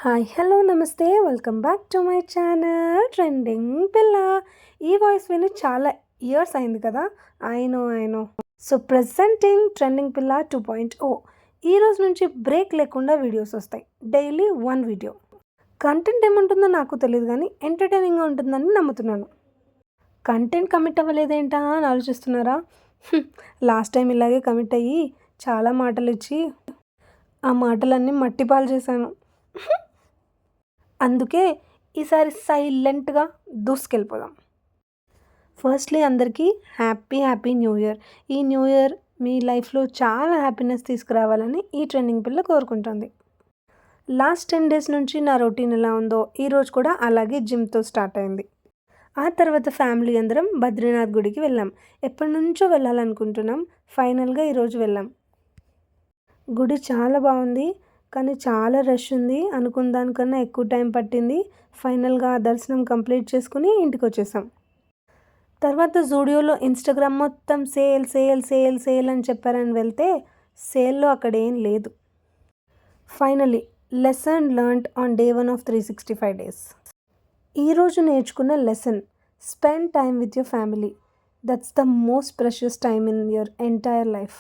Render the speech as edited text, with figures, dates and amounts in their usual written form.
Hi hello నమస్తే welcome back to my channel trending పిల్ల. ఈ వాయిస్ విని చాలా ఇయర్స్ అయింది కదా. I know. So presenting trending పిల్ల 2.0. ఈ రోజు నుంచి బ్రేక్ లేకుండా వీడియోస్ వస్తాయి. Daily 1 video. కంటెంట్ ఏముంటుందో నాకు తెలియదు కానీ ఎంటర్టైనింగ్గా ఉంటుందని నమ్ముతున్నాను. కంటెంట్ కమిట్ అవ్వలేదేంటా అని ఆలోచిస్తున్నారా? లాస్ట్ టైం ఇలాగే కమిట్ అయ్యి చాలా మాటలు ఇచ్చి ఆ మాటలన్నీ మట్టిపాలు చేశాను. అందుకే ఈసారి సైలెంట్గా దూసుకెళ్ళిపోదాం. ఫస్ట్లీ అందరికీ హ్యాపీ న్యూ ఇయర్. ఈ న్యూ ఇయర్ మీ లైఫ్లో చాలా హ్యాపీనెస్ తీసుకురావాలని ఈ ట్రెండింగ్ పిల్ల కోరుకుంటుంది. లాస్ట్ 10 డేస్ నుంచి నా రొటీన్ ఎలా ఉందో ఈరోజు కూడా అలాగే జిమ్తో స్టార్ట్ అయింది. ఆ తర్వాత ఫ్యామిలీ అందరం బద్రీనాథ్ గుడికి వెళ్ళాం. ఎప్పటి నుంచో వెళ్ళాలనుకుంటున్నాం. ఫైనల్గా ఈరోజు వెళ్ళాం. గుడి చాలా బాగుంది కానీ చాలా రష్ ఉంది. అనుకున్న దానికన్నా ఎక్కువ టైం పట్టింది. ఫైనల్గా దర్శనం కంప్లీట్ చేసుకుని ఇంటికి వచ్చేసాం. తర్వాత జూడియోలో ఇన్స్టాగ్రామ్ మొత్తం సేల్ అని చెప్పారని వెళ్తే సేల్లో అక్కడ ఏం లేదు. Finally lesson learned on day 1 of 365 days. ఈరోజు నేర్చుకున్న lesson: spend time with your family. That's the most precious time in your entire life.